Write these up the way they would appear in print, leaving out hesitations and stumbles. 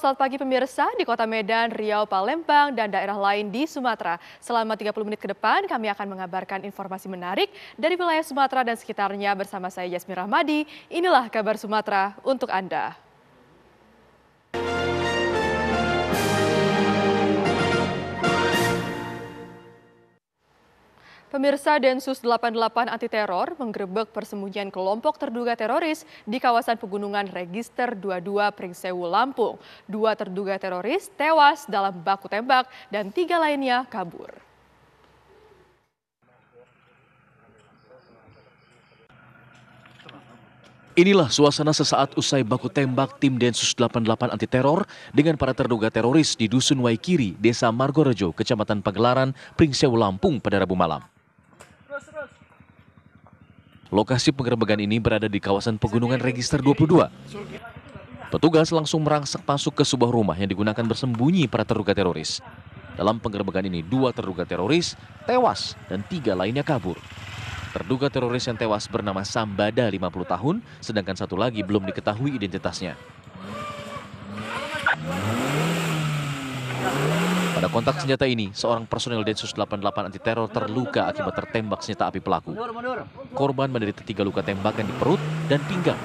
selamat pagi pemirsa di Kota Medan, Riau, Palembang, dan daerah lain di Sumatera. Selama 30 menit ke depan, kami akan mengabarkan informasi menarik dari wilayah Sumatera dan sekitarnya bersama saya Yasmin Rahmadi. Inilah kabar Sumatera untuk Anda. Pemirsa, Densus 88 anti teror menggerebek persembunyian kelompok terduga teroris di kawasan pegunungan Register 22 Pringsewu, Lampung. 2 terduga teroris tewas dalam baku tembak dan 3 lainnya kabur. Inilah suasana sesaat usai baku tembak tim Densus 88 anti teror dengan para terduga teroris di Dusun Waikiri, Desa Margorejo, Kecamatan Pagelaran, Pringsewu, Lampung pada Rabu malam. Lokasi penggerebekan ini berada di kawasan pegunungan Register 22. Petugas langsung merangsek masuk ke sebuah rumah yang digunakan bersembunyi para terduga teroris. Dalam penggerebekan ini 2 terduga teroris tewas dan 3 lainnya kabur. Terduga teroris yang tewas bernama Sambada 50 tahun, sedangkan 1 lagi belum diketahui identitasnya. Pada kontak senjata ini, seorang personel Densus 88 anti teror terluka akibat tertembak senjata api pelaku. Korban menderita 3 luka tembakan di perut dan pinggang.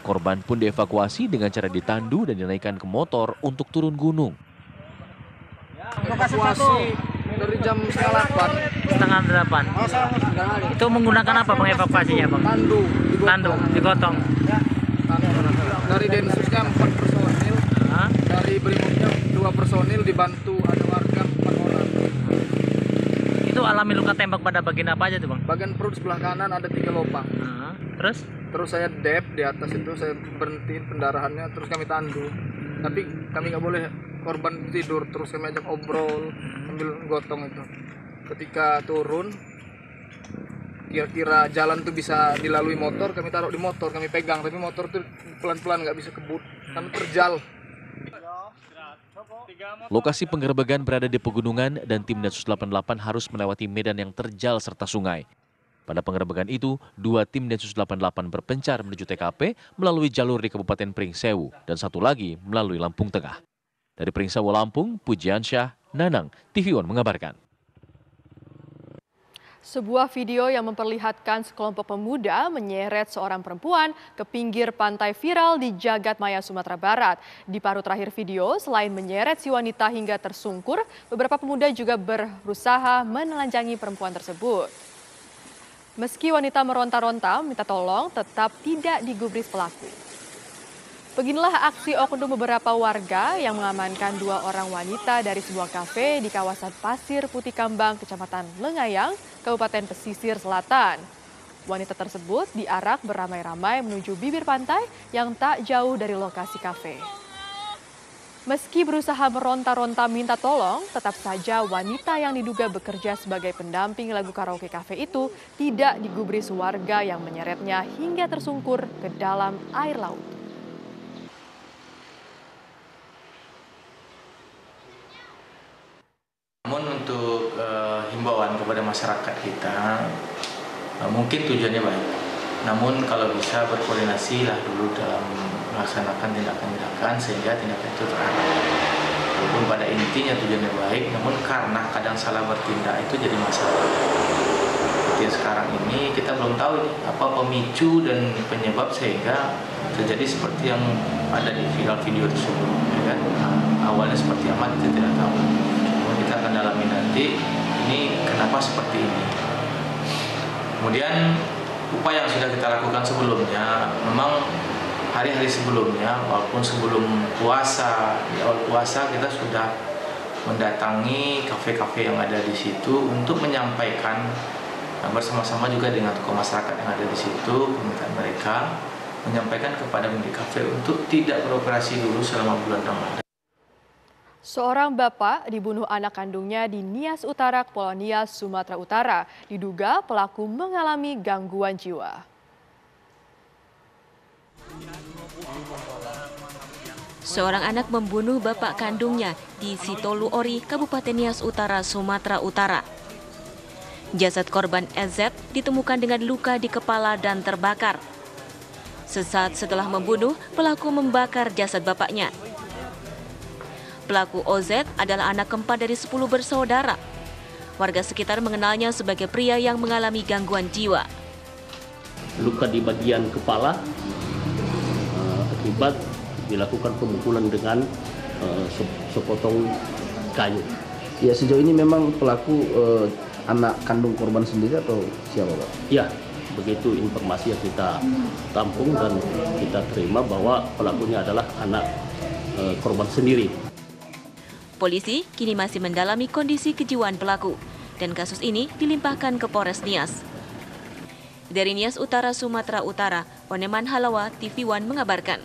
Korban pun dievakuasi dengan cara ditandu dan dinaikkan ke motor untuk turun gunung. Evakuasi dari jam setengah 8. Itu menggunakan apa mengevakuasinya, Bang? Tandu, digotong. Dari Densusnya 4 personil, dari Brimopnya 2 personil, dibantu ada warga 4 orang. Itu alami luka tembak pada bagian apa aja tuh, Bang? Bagian perut sebelah kanan ada 3 lubang. Terus saya dep di atas itu, saya berhentiin pendarahannya, terus kami tandu. Tapi kami nggak boleh korban tidur, terus kami ajak obrol sambil gotong itu. Ketika turun, kira-kira jalan tuh bisa dilalui motor, kami taruh di motor, kami pegang, tapi motor tuh pelan-pelan nggak bisa kebut, kami terjal. Lokasi penggerebekan berada di pegunungan dan tim Densus 88 harus melewati medan yang terjal serta sungai. Pada penggerebekan itu, 2 tim Densus 88 berpencar menuju TKP melalui jalur di Kabupaten Pringsewu dan 1 lagi melalui Lampung Tengah. Dari Pringsewu, Lampung, Pujiansyah, Nanang, TV One mengabarkan. Sebuah video yang memperlihatkan sekelompok pemuda menyeret seorang perempuan ke pinggir pantai viral di Jagadmaya, Sumatera Barat. Di paruh terakhir video, selain menyeret si wanita hingga tersungkur, beberapa pemuda juga berusaha menelanjangi perempuan tersebut. Meski wanita meronta-ronta minta tolong, tetap tidak digubris pelaku. Beginilah aksi oknum beberapa warga yang mengamankan 2 orang wanita dari sebuah kafe di kawasan Pasir Putih Kambang, Kecamatan Lengayang, Kabupaten Pesisir Selatan. Wanita tersebut diarak beramai-ramai menuju bibir pantai yang tak jauh dari lokasi kafe. Meski berusaha meronta-ronta minta tolong, tetap saja wanita yang diduga bekerja sebagai pendamping lagu karaoke kafe itu tidak digubris warga yang menyeretnya hingga tersungkur ke dalam air laut. Namun untuk himbauan kepada masyarakat kita, mungkin tujuannya baik. Namun kalau bisa berkoordinasilah dulu dalam melaksanakan tindakan-tindakan sehingga tindakan itu terarah. Walaupun pada intinya tujuannya baik, namun karena kadang salah bertindak itu jadi masalah. Seperti sekarang ini kita belum tahu ini apa pemicu dan penyebab sehingga terjadi seperti yang ada di viral video tersebut. Ya kan? Awalnya seperti apa kita tidak tahu. Namun kita akan dalami nanti ini kenapa seperti ini. Kemudian upaya yang sudah kita lakukan sebelumnya, memang hari-hari sebelumnya, walaupun sebelum puasa, di awal puasa kita sudah mendatangi kafe-kafe yang ada di situ untuk menyampaikan bersama-sama juga dengan tokoh masyarakat yang ada di situ, permintaan mereka menyampaikan kepada pemilik kafe untuk tidak beroperasi dulu selama bulan Ramadan. Seorang bapak dibunuh anak kandungnya di Nias Utara, Kepulauan Nias, Sumatera Utara. Diduga pelaku mengalami gangguan jiwa. Seorang anak membunuh bapak kandungnya di Sitolu Ori, Kabupaten Nias Utara, Sumatera Utara. Jasad korban EZ ditemukan dengan luka di kepala dan terbakar. Sesaat setelah membunuh, pelaku membakar jasad bapaknya. Pelaku OZ adalah anak keempat dari 10 bersaudara. Warga sekitar mengenalnya sebagai pria yang mengalami gangguan jiwa. Luka di bagian kepala akibat dilakukan pemukulan dengan sepotong kayu. Ya, sejauh ini memang pelaku anak kandung korban sendiri atau siapa, Pak? Ya, begitu informasi yang kita tampung dan kita terima bahwa pelakunya adalah anak korban sendiri. Polisi kini masih mendalami kondisi kejiwaan pelaku dan kasus ini dilimpahkan ke Polres Nias. Dari Nias Utara, Sumatera Utara, Oneman Halawa, TV One mengabarkan.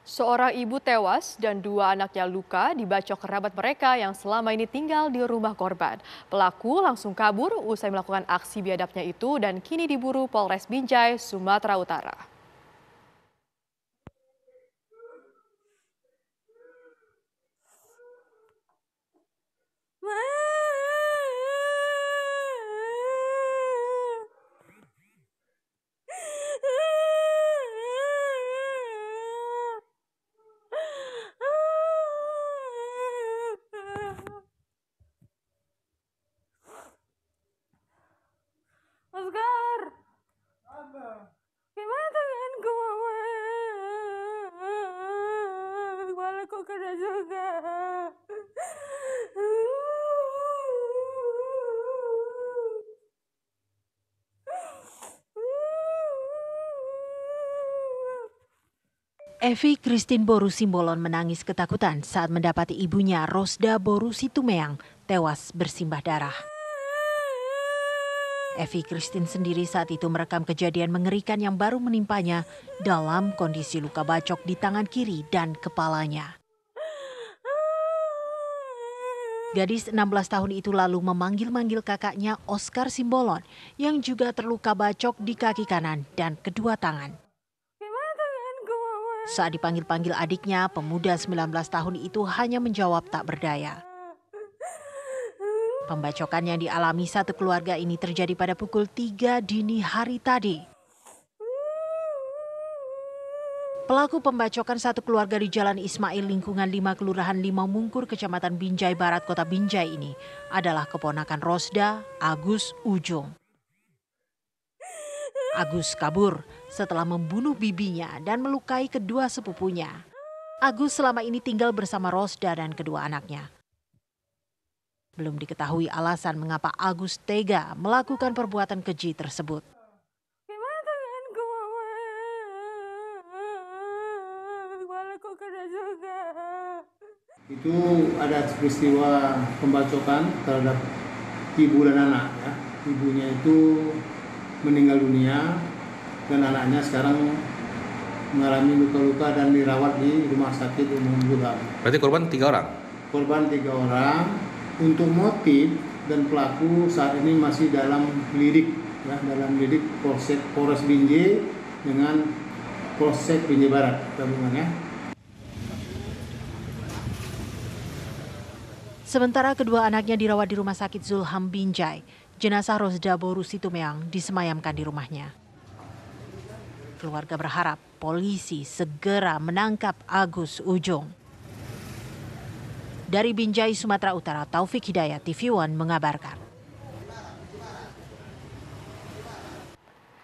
Seorang ibu tewas dan 2 anaknya luka dibacok kerabat mereka yang selama ini tinggal di rumah korban. Pelaku langsung kabur usai melakukan aksi biadabnya itu dan kini diburu Polres Binjai, Sumatera Utara. Oscar, gimana tanganku, Mama? Kepalaku kena juga. Evi Christine Boru Simbolon menangis ketakutan saat mendapati ibunya Rosda Boru Situmeang tewas bersimbah darah. Evi Christine sendiri saat itu merekam kejadian mengerikan yang baru menimpanya dalam kondisi luka bacok di tangan kiri dan kepalanya. Gadis 16 tahun itu lalu memanggil-manggil kakaknya Oscar Simbolon yang juga terluka bacok di kaki kanan dan kedua tangan. Saat dipanggil-panggil adiknya, pemuda 19 tahun itu hanya menjawab tak berdaya. Pembacokan yang dialami satu keluarga ini terjadi pada pukul 3 dini hari tadi. Pelaku pembacokan satu keluarga di Jalan Ismail lingkungan 5 Kelurahan Limau Mungkur, Kecamatan Binjai Barat, Kota Binjai ini adalah keponakan Rosda, Agus Ujung. Agus kabur setelah membunuh bibinya dan melukai kedua sepupunya. Agus selama ini tinggal bersama Rosda dan kedua anaknya. Belum diketahui alasan mengapa Agus tega melakukan perbuatan keji tersebut. Gimana tanganku, Mama? Kepalaku kena juga. Itu ada peristiwa pembacokan terhadap ibu dan anak. Ya. Ibunya itu meninggal dunia dan anaknya sekarang mengalami luka-luka dan dirawat di rumah sakit umum Bulan. Berarti korban 3 orang? Korban 3 orang. Untuk motif dan pelaku saat ini masih dalam lidik, ya, dalam lidik Polres Binjai dengan Polsek Binjai Barat gabungannya. Sementara kedua anaknya dirawat di Rumah Sakit Zulham Binjai, jenazah Rosda Boru Situmeang disemayamkan di rumahnya. Keluarga berharap polisi segera menangkap Agus Ujung. Dari Binjai, Sumatera Utara, Taufik Hidayat, TV One mengabarkan.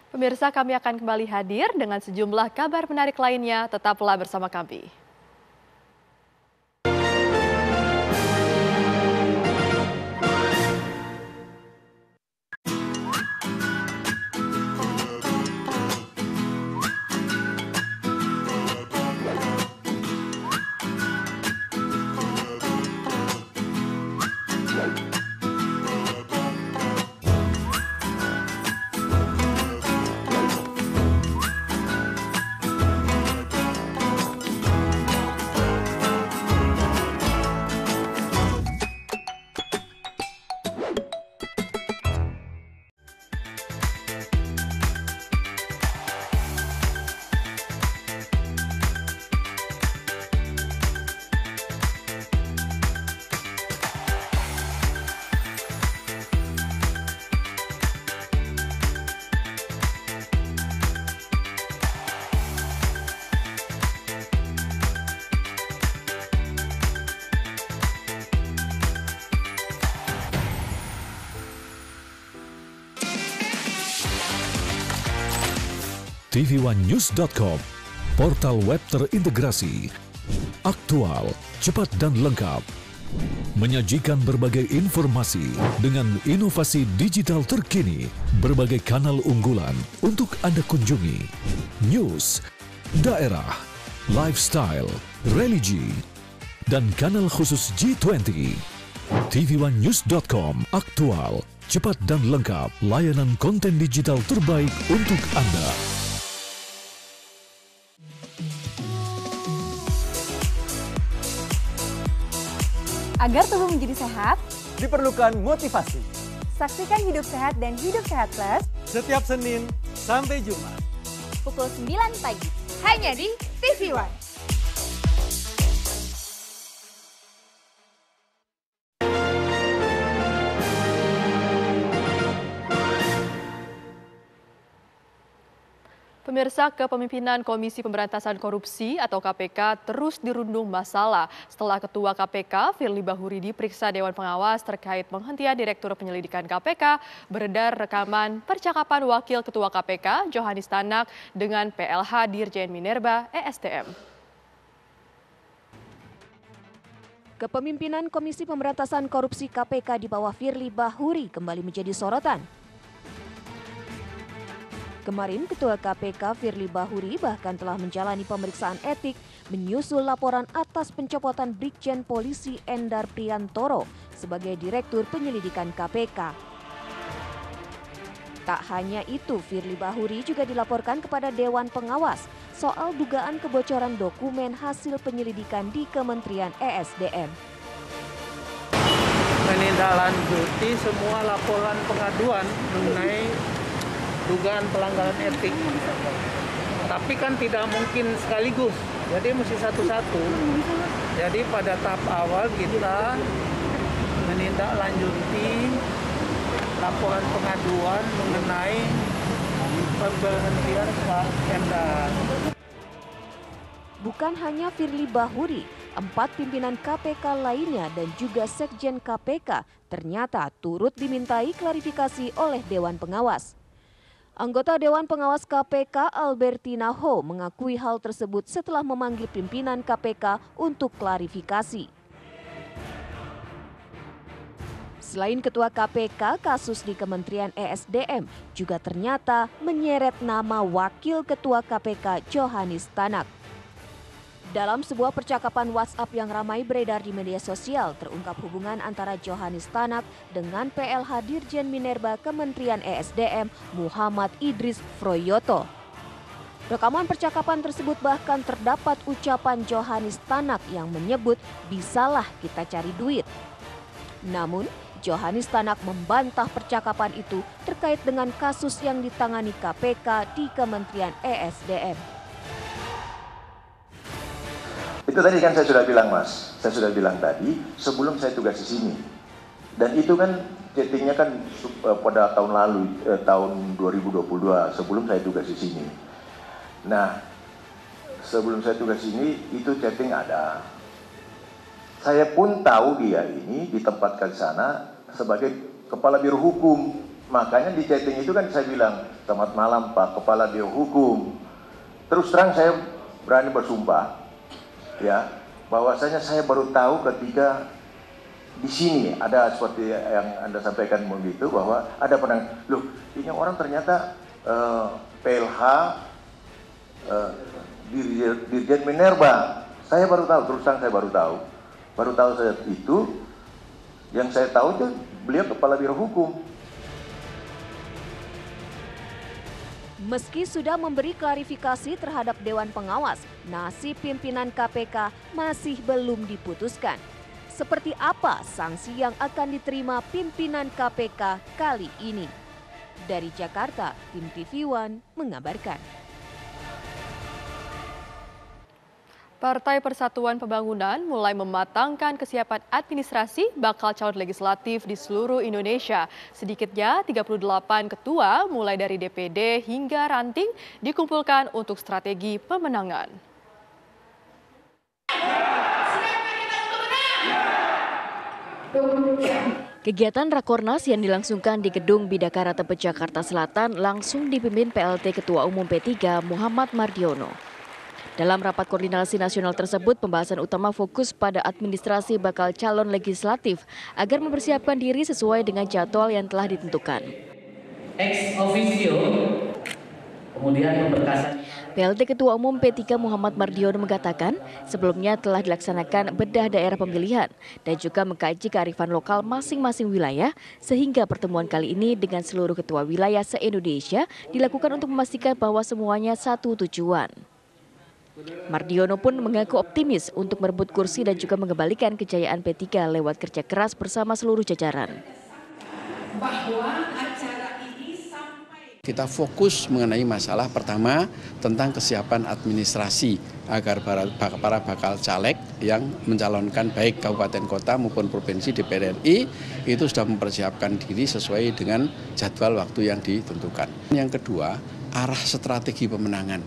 Pemirsa, kami akan kembali hadir dengan sejumlah kabar menarik lainnya. Tetaplah bersama kami. tvOneNews.com, portal web terintegrasi, aktual, cepat dan lengkap. Menyajikan berbagai informasi dengan inovasi digital terkini, berbagai kanal unggulan untuk Anda kunjungi. News, daerah, lifestyle, religi, dan kanal khusus G20. tvOneNews.com, aktual, cepat dan lengkap, layanan konten digital terbaik untuk Anda. Agar tubuh menjadi sehat, diperlukan motivasi. Saksikan Hidup Sehat dan Hidup Sehat Plus Setiap Senin sampai Jumat pukul 9 pagi hanya di TV One. Pemirsa, Kepemimpinan Komisi Pemberantasan Korupsi atau KPK terus dirundung masalah setelah Ketua KPK Firly Bahuri diperiksa Dewan Pengawas terkait penghentian Direktur Penyelidikan KPK, beredar rekaman percakapan Wakil Ketua KPK Johanis Tanak dengan PLH Dirjen Minerba ESDM. Kepemimpinan Komisi Pemberantasan Korupsi KPK di bawah Firly Bahuri kembali menjadi sorotan. Kemarin, Ketua KPK Firly Bahuri bahkan telah menjalani pemeriksaan etik menyusul laporan atas pencopotan Brigjen Polisi Endar Priantoro sebagai Direktur Penyelidikan KPK. Tak hanya itu, Firly Bahuri juga dilaporkan kepada Dewan Pengawas soal dugaan kebocoran dokumen hasil penyelidikan di Kementerian ESDM. Menindaklanjuti semua laporan pengaduan mengenai dugaan pelanggaran etik, tapi kan tidak mungkin sekaligus, jadi mesti satu-satu. Jadi pada tahap awal kita menindaklanjuti laporan pengaduan mengenai pemberhentian Pak Endar. Bukan hanya Firly Bahuri, 4 pimpinan KPK lainnya dan juga Sekjen KPK ternyata turut dimintai klarifikasi oleh Dewan Pengawas. Anggota Dewan Pengawas KPK Albertina Ho mengakui hal tersebut setelah memanggil pimpinan KPK untuk klarifikasi. Selain Ketua KPK, kasus di Kementerian ESDM juga ternyata menyeret nama Wakil Ketua KPK Johanis Tanak. Dalam sebuah percakapan WhatsApp yang ramai beredar di media sosial, terungkap hubungan antara Johanis Tanak dengan PLH Dirjen Minerba Kementerian ESDM Muhammad Idris Froyoto. Rekaman percakapan tersebut bahkan terdapat ucapan Johanis Tanak yang menyebut bisalah kita cari duit. Namun, Johanis Tanak membantah percakapan itu terkait dengan kasus yang ditangani KPK di Kementerian ESDM. Itu tadi kan saya sudah bilang, Mas. Saya sudah bilang tadi sebelum saya tugas di sini. Dan itu kan chattingnya kan pada tahun lalu, tahun 2022, sebelum saya tugas di sini. Nah, sebelum saya tugas di sini, itu chatting ada. Saya pun tahu dia ini ditempatkan sana sebagai Kepala Biro Hukum. Makanya di chatting itu kan saya bilang, selamat malam Pak Kepala Biro Hukum. Terus terang saya berani bersumpah, ya, bahwasanya saya baru tahu ketika di sini ada seperti yang Anda sampaikan begitu, bahwa ada loh ini orang ternyata PLH Dirjen Minerba. Saya baru tahu, terus terang saya baru tahu saya itu, yang saya tahu itu beliau Kepala Biro Hukum. Meski sudah memberi klarifikasi terhadap Dewan Pengawas, nasib pimpinan KPK masih belum diputuskan. Seperti apa sanksi yang akan diterima pimpinan KPK kali ini? Dari Jakarta, tim TV One mengabarkan. Partai Persatuan Pembangunan mulai mematangkan kesiapan administrasi bakal calon legislatif di seluruh Indonesia. Sedikitnya 38 ketua mulai dari DPD hingga ranting dikumpulkan untuk strategi pemenangan. Kegiatan Rakornas yang dilangsungkan di Gedung Bidakara Tebet, Jakarta Selatan langsung dipimpin PLT Ketua Umum P3 Muhammad Mardiono. Dalam rapat koordinasi nasional tersebut, pembahasan utama fokus pada administrasi bakal calon legislatif agar mempersiapkan diri sesuai dengan jadwal yang telah ditentukan. Ex officio, kemudian pemberkasan. PLT Ketua Umum P3 Muhammad Mardiono mengatakan sebelumnya telah dilaksanakan bedah daerah pemilihan dan juga mengkaji kearifan lokal masing-masing wilayah sehingga pertemuan kali ini dengan seluruh ketua wilayah se-Indonesia dilakukan untuk memastikan bahwa semuanya satu tujuan. Mardiono pun mengaku optimis untuk merebut kursi dan juga mengembalikan kejayaan P3 lewat kerja keras bersama seluruh jajaran. Kita fokus mengenai masalah pertama tentang kesiapan administrasi agar para bakal caleg yang mencalonkan baik kabupaten kota maupun provinsi DPR RI itu sudah mempersiapkan diri sesuai dengan jadwal waktu yang ditentukan. Yang kedua, arah strategi pemenangan.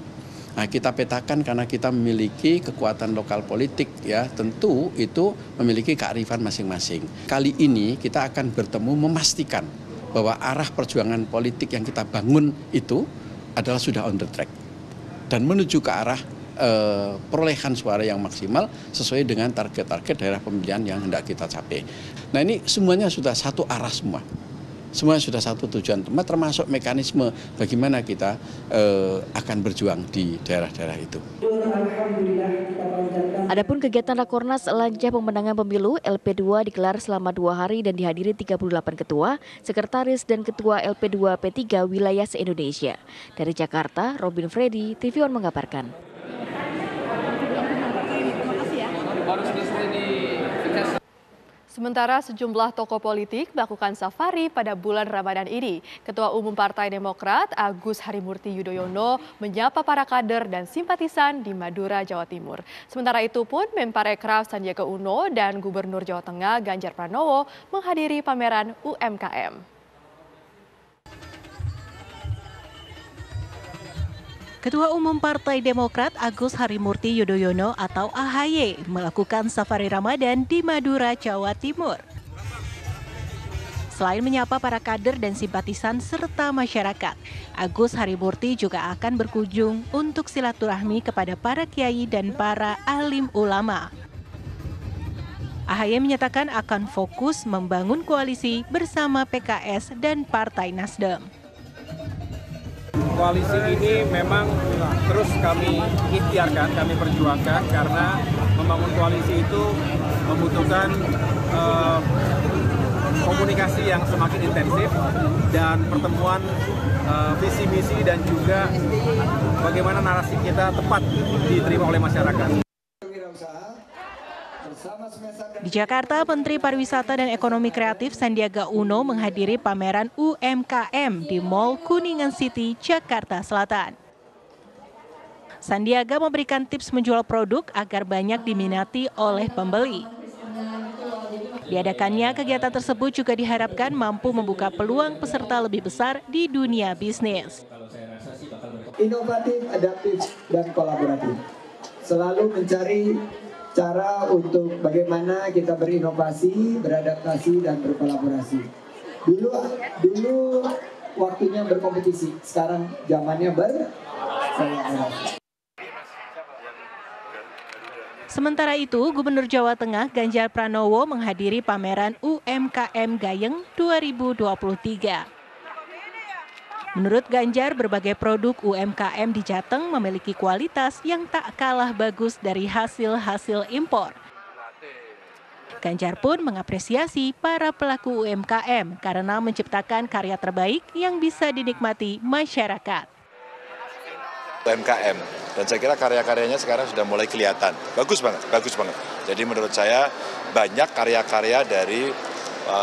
Nah, kita petakan karena kita memiliki kekuatan lokal politik ya, tentu itu memiliki kearifan masing-masing. Kali ini kita akan bertemu memastikan bahwa arah perjuangan politik yang kita bangun itu adalah sudah on the track dan menuju ke arah perolehan suara yang maksimal sesuai dengan target-target daerah pemilihan yang hendak kita capai. Nah, ini semuanya sudah satu arah semua. Semuanya sudah satu tujuan, termasuk mekanisme bagaimana kita akan berjuang di daerah-daerah itu. Adapun kegiatan Rakornas Lanja Pemenangan Pemilu LP2 digelar selama 2 hari dan dihadiri 38 ketua, sekretaris dan ketua LP2 P3 wilayah se-Indonesia. Dari Jakarta, Robin Freddy, TV One mengabarkan. Sementara sejumlah tokoh politik melakukan safari pada bulan Ramadan ini. Ketua Umum Partai Demokrat Agus Harimurti Yudhoyono menyapa para kader dan simpatisan di Madura, Jawa Timur. Sementara itu pun Menparekraf Sandiaga Uno dan Gubernur Jawa Tengah Ganjar Pranowo menghadiri pameran UMKM. Ketua Umum Partai Demokrat Agus Harimurti Yudhoyono atau AHY melakukan safari Ramadan di Madura, Jawa Timur. Selain menyapa para kader dan simpatisan serta masyarakat, Agus Harimurti juga akan berkunjung untuk silaturahmi kepada para kiai dan para alim ulama. AHY menyatakan akan fokus membangun koalisi bersama PKS dan Partai Nasdem. Koalisi ini memang terus kami ikhtiarkan, kami perjuangkan karena membangun koalisi itu membutuhkan komunikasi yang semakin intensif dan pertemuan visi misi dan juga bagaimana narasi kita tepat diterima oleh masyarakat. Di Jakarta, Menteri Pariwisata dan Ekonomi Kreatif Sandiaga Uno menghadiri pameran UMKM di Mall Kuningan City, Jakarta Selatan. Sandiaga memberikan tips menjual produk agar banyak diminati oleh pembeli. Diadakannya kegiatan tersebut juga diharapkan mampu membuka peluang peserta lebih besar di dunia bisnis. Inovatif, adaptif, dan kolaboratif. Selalu mencari cara untuk bagaimana kita berinovasi, beradaptasi, dan berkolaborasi. Dulu waktunya berkompetisi, sekarang zamannya berkolaborasi. Sementara itu, Gubernur Jawa Tengah Ganjar Pranowo menghadiri pameran UMKM Gayeng 2023. Menurut Ganjar, berbagai produk UMKM di Jateng memiliki kualitas yang tak kalah bagus dari hasil-hasil impor. Ganjar pun mengapresiasi para pelaku UMKM karena menciptakan karya terbaik yang bisa dinikmati masyarakat. UMKM, dan saya kira karya-karyanya sekarang sudah mulai kelihatan. Bagus banget, bagus banget. Jadi menurut saya banyak karya-karya dari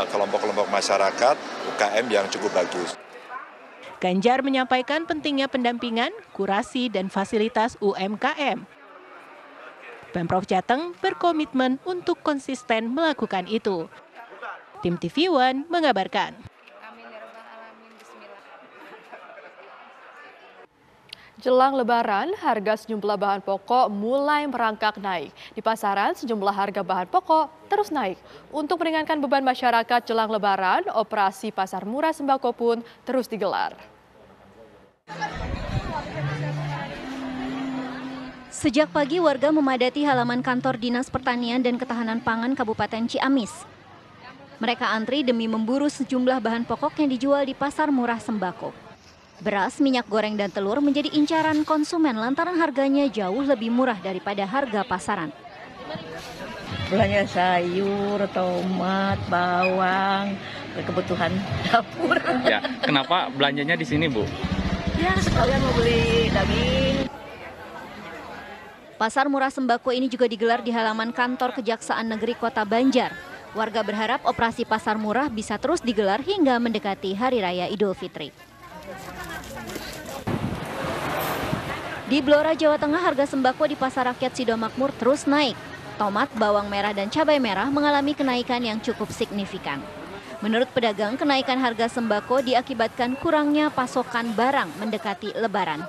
kelompok-kelompok masyarakat UKM yang cukup bagus. Ganjar menyampaikan pentingnya pendampingan, kurasi, dan fasilitas UMKM. Pemprov Jateng berkomitmen untuk konsisten melakukan itu. Tim TV One mengabarkan. Jelang Lebaran, harga sejumlah bahan pokok mulai merangkak naik. Di pasaran, sejumlah harga bahan pokok terus naik. Untuk meringankan beban masyarakat jelang Lebaran, operasi pasar murah sembako pun terus digelar. Sejak pagi, warga memadati halaman kantor Dinas Pertanian dan Ketahanan Pangan Kabupaten Ciamis. Mereka antri demi memburu sejumlah bahan pokok yang dijual di pasar murah sembako. Beras, minyak goreng, dan telur menjadi incaran konsumen lantaran harganya jauh lebih murah daripada harga pasaran. Belanja sayur, tomat, bawang, kebutuhan dapur. Ya, kenapa belanjanya di sini, Bu? Ya, sekalian mau beli daging. Pasar murah sembako ini juga digelar di halaman kantor Kejaksaan Negeri Kota Banjar. Warga berharap operasi pasar murah bisa terus digelar hingga mendekati Hari Raya Idul Fitri. Di Blora, Jawa Tengah, harga sembako di Pasar Rakyat Sidomakmur terus naik. Tomat, bawang merah, dan cabai merah mengalami kenaikan yang cukup signifikan. Menurut pedagang, kenaikan harga sembako diakibatkan kurangnya pasokan barang mendekati Lebaran.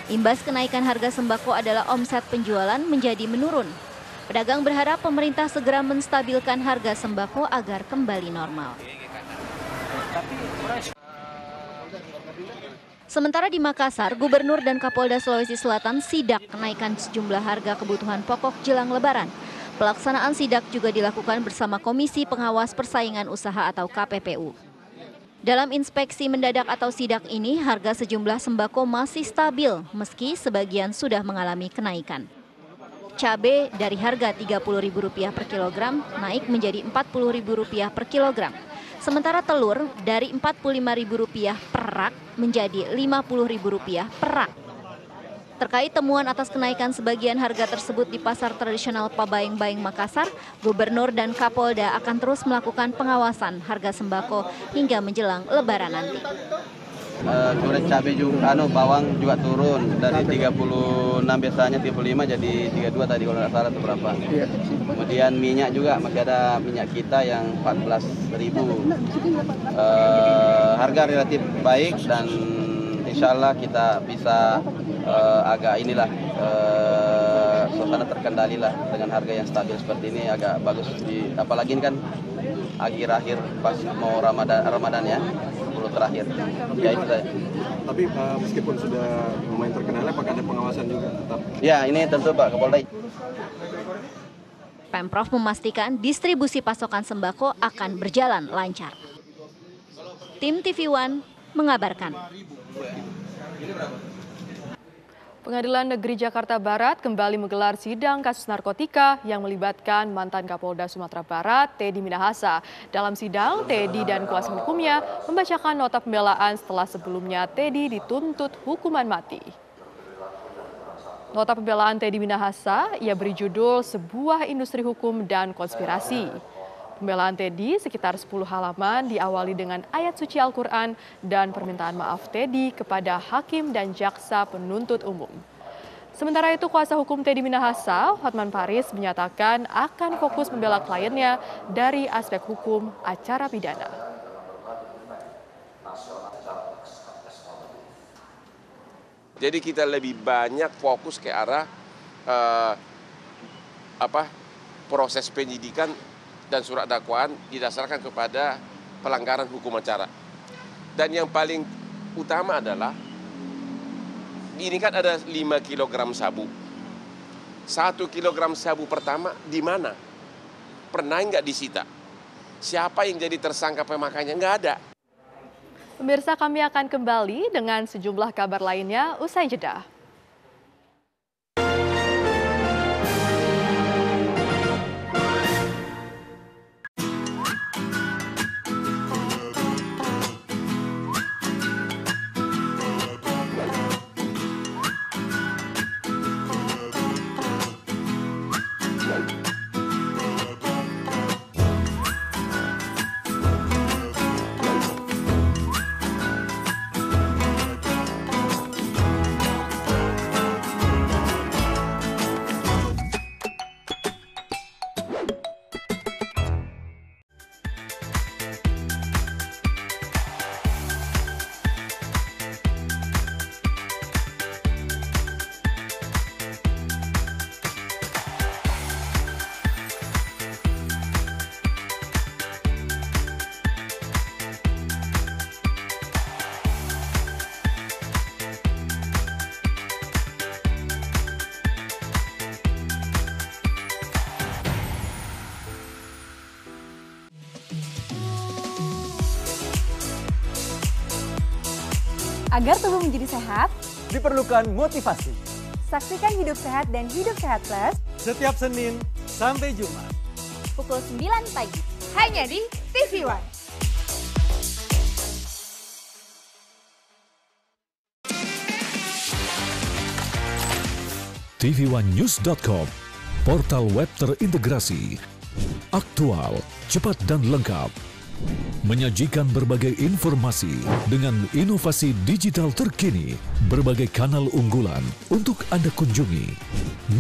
Imbas kenaikan harga sembako adalah omset penjualan menjadi menurun. Pedagang berharap pemerintah segera menstabilkan harga sembako agar kembali normal. Sementara di Makassar, Gubernur dan Kapolda Sulawesi Selatan sidak kenaikan sejumlah harga kebutuhan pokok jelang Lebaran. Pelaksanaan sidak juga dilakukan bersama Komisi Pengawas Persaingan Usaha atau KPPU. Dalam inspeksi mendadak atau sidak ini, harga sejumlah sembako masih stabil meski sebagian sudah mengalami kenaikan. Cabai dari harga Rp30.000 per kilogram naik menjadi Rp40.000 per kilogram. Sementara telur dari Rp45.000 per rak menjadi Rp50.000 per rak. Terkait temuan atas kenaikan sebagian harga tersebut di pasar tradisional Pabaeng-Baeng Makassar, Gubernur dan Kapolda akan terus melakukan pengawasan harga sembako hingga menjelang Lebaran nanti. Turun cabai juga, bawang juga turun dari 36 biasanya 35 jadi 32 tadi kalau nggak salah itu berapa. Kemudian minyak juga masih ada minyak kita yang 14.000. Harga relatif baik dan insya Allah kita bisa agak suasana terkendali lah dengan harga yang stabil seperti ini agak bagus. Apalagi ini kan akhir-akhir pas mau Ramadan ya. Terakhir. Ya, itu saja. Tapi meskipun sudah lumayan terkenal, apakah ada pengawasan juga tetap? Ya, ini tentu Pak Kapolda. Pemprov memastikan distribusi pasokan sembako akan berjalan lancar. Tim TV One mengabarkan. Pengadilan Negeri Jakarta Barat kembali menggelar sidang kasus narkotika yang melibatkan mantan Kapolda Sumatera Barat, Teddy Minahasa. Dalam sidang, Teddy dan kuasa hukumnya membacakan nota pembelaan setelah sebelumnya Teddy dituntut hukuman mati. Nota pembelaan Teddy Minahasa ia beri judul Sebuah Industri Hukum dan Konspirasi. Pembelaan Teddy sekitar 10 halaman diawali dengan ayat suci Al-Quran dan permintaan maaf Teddy kepada hakim dan jaksa penuntut umum. Sementara itu, kuasa hukum Teddy Minahasa, Hotman Paris, menyatakan akan fokus membela kliennya dari aspek hukum acara pidana. Jadi kita lebih banyak fokus ke arah proses penyidikan dan surat dakwaan didasarkan kepada pelanggaran hukum acara. Dan yang paling utama adalah, ini kan ada 5 kg sabu. 1 kg sabu pertama di mana? Pernah nggak disita? Siapa yang jadi tersangka pemakainya? Nggak ada. Pemirsa, kami akan kembali dengan sejumlah kabar lainnya usai jeda. Agar tubuh menjadi sehat, diperlukan motivasi. Saksikan Hidup Sehat dan Hidup Sehat Plus Setiap Senin sampai Jumat. pukul 9 pagi. Hanya di TV One. tv1news.com, portal web terintegrasi, aktual, cepat dan lengkap. Menyajikan berbagai informasi dengan inovasi digital terkini, berbagai kanal unggulan untuk Anda kunjungi.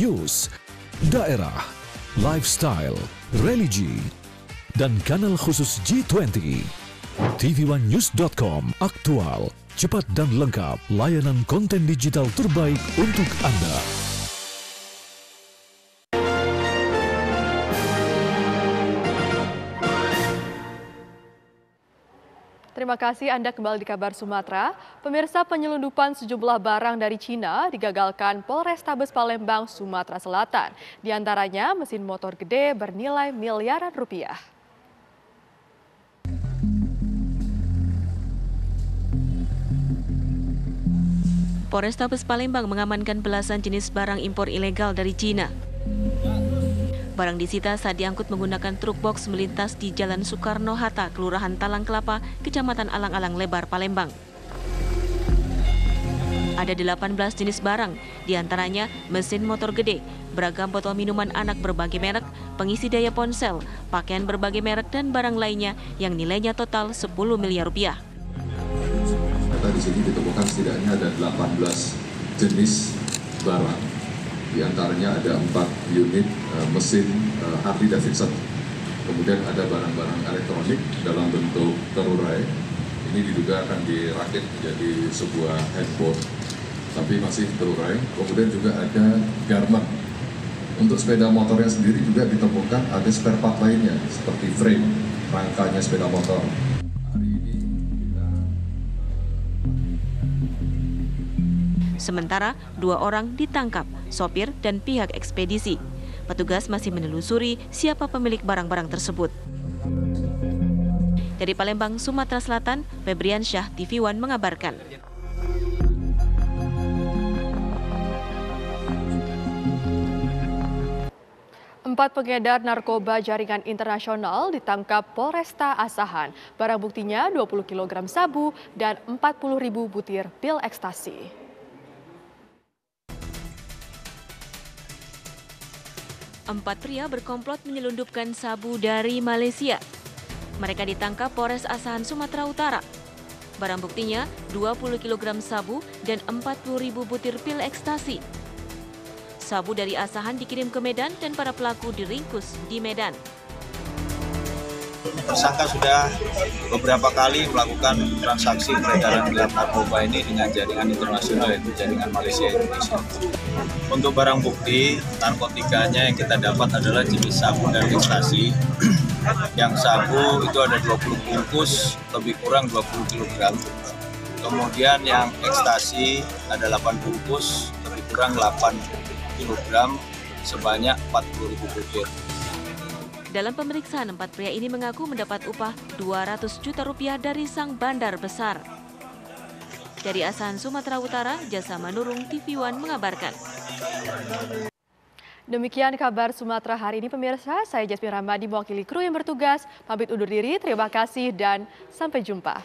News, daerah, lifestyle, religi, dan kanal khusus G20. tv1news.com, aktual, cepat dan lengkap, layanan konten digital terbaik untuk Anda. Terima kasih Anda kembali di Kabar Sumatera. Pemirsa, penyelundupan sejumlah barang dari Cina digagalkan Polrestabes Palembang, Sumatera Selatan. Di antaranya mesin motor gede bernilai miliaran rupiah. Polrestabes Palembang mengamankan belasan jenis barang impor ilegal dari Cina. Barang disita saat diangkut menggunakan truk box melintas di Jalan Soekarno-Hatta, Kelurahan Talang Kelapa, Kecamatan Alang-Alang Lebar, Palembang. Ada 18 jenis barang, diantaranya mesin motor gede, beragam botol minuman anak berbagai merek, pengisi daya ponsel, pakaian berbagai merek, dan barang lainnya yang nilainya total 10 miliar rupiah. Data di sini ditemukan setidaknya ada 18 jenis barang. Di antaranya ada 4 unit mesin Harley Davidson. Kemudian ada barang-barang elektronik dalam bentuk terurai. Ini diduga akan dirakit menjadi sebuah handphone, tapi masih terurai. Kemudian juga ada garment. Untuk sepeda motornya sendiri juga ditemukan ada spare part lainnya, seperti frame, rangkanya sepeda motor. Sementara 2 orang ditangkap, sopir dan pihak ekspedisi. Petugas masih menelusuri siapa pemilik barang-barang tersebut. Dari Palembang, Sumatera Selatan, Febrian Syah, TV One mengabarkan. Empat pengedar narkoba jaringan internasional ditangkap Polresta Asahan. Barang buktinya 20 kg sabu dan 40.000 butir pil ekstasi. 4 pria berkomplot menyelundupkan sabu dari Malaysia. Mereka ditangkap Polres Asahan, Sumatera Utara. Barang buktinya 20 kg sabu dan 40.000 butir pil ekstasi. Sabu dari Asahan dikirim ke Medan dan para pelaku diringkus di Medan. Tersangka sudah beberapa kali melakukan transaksi peredaran gelap narkoba ini dengan jaringan internasional, yaitu jaringan Malaysia Indonesia. Untuk barang bukti narkotikanya yang kita dapat adalah jenis sabu dan ekstasi. Yang sabu itu ada 20 bungkus, lebih kurang 20 kg. Kemudian yang ekstasi ada 8 bungkus, lebih kurang 8 kg, sebanyak 40.000 butir. Dalam pemeriksaan, 4 pria ini mengaku mendapat upah 200 juta rupiah dari sang bandar besar. Dari Asahan, Sumatera Utara, Jasa Manurung, TV One mengabarkan. Demikian Kabar Sumatera hari ini pemirsa. Saya Jasmine Ramadi mewakili kru yang bertugas. Pamit undur diri, terima kasih dan sampai jumpa.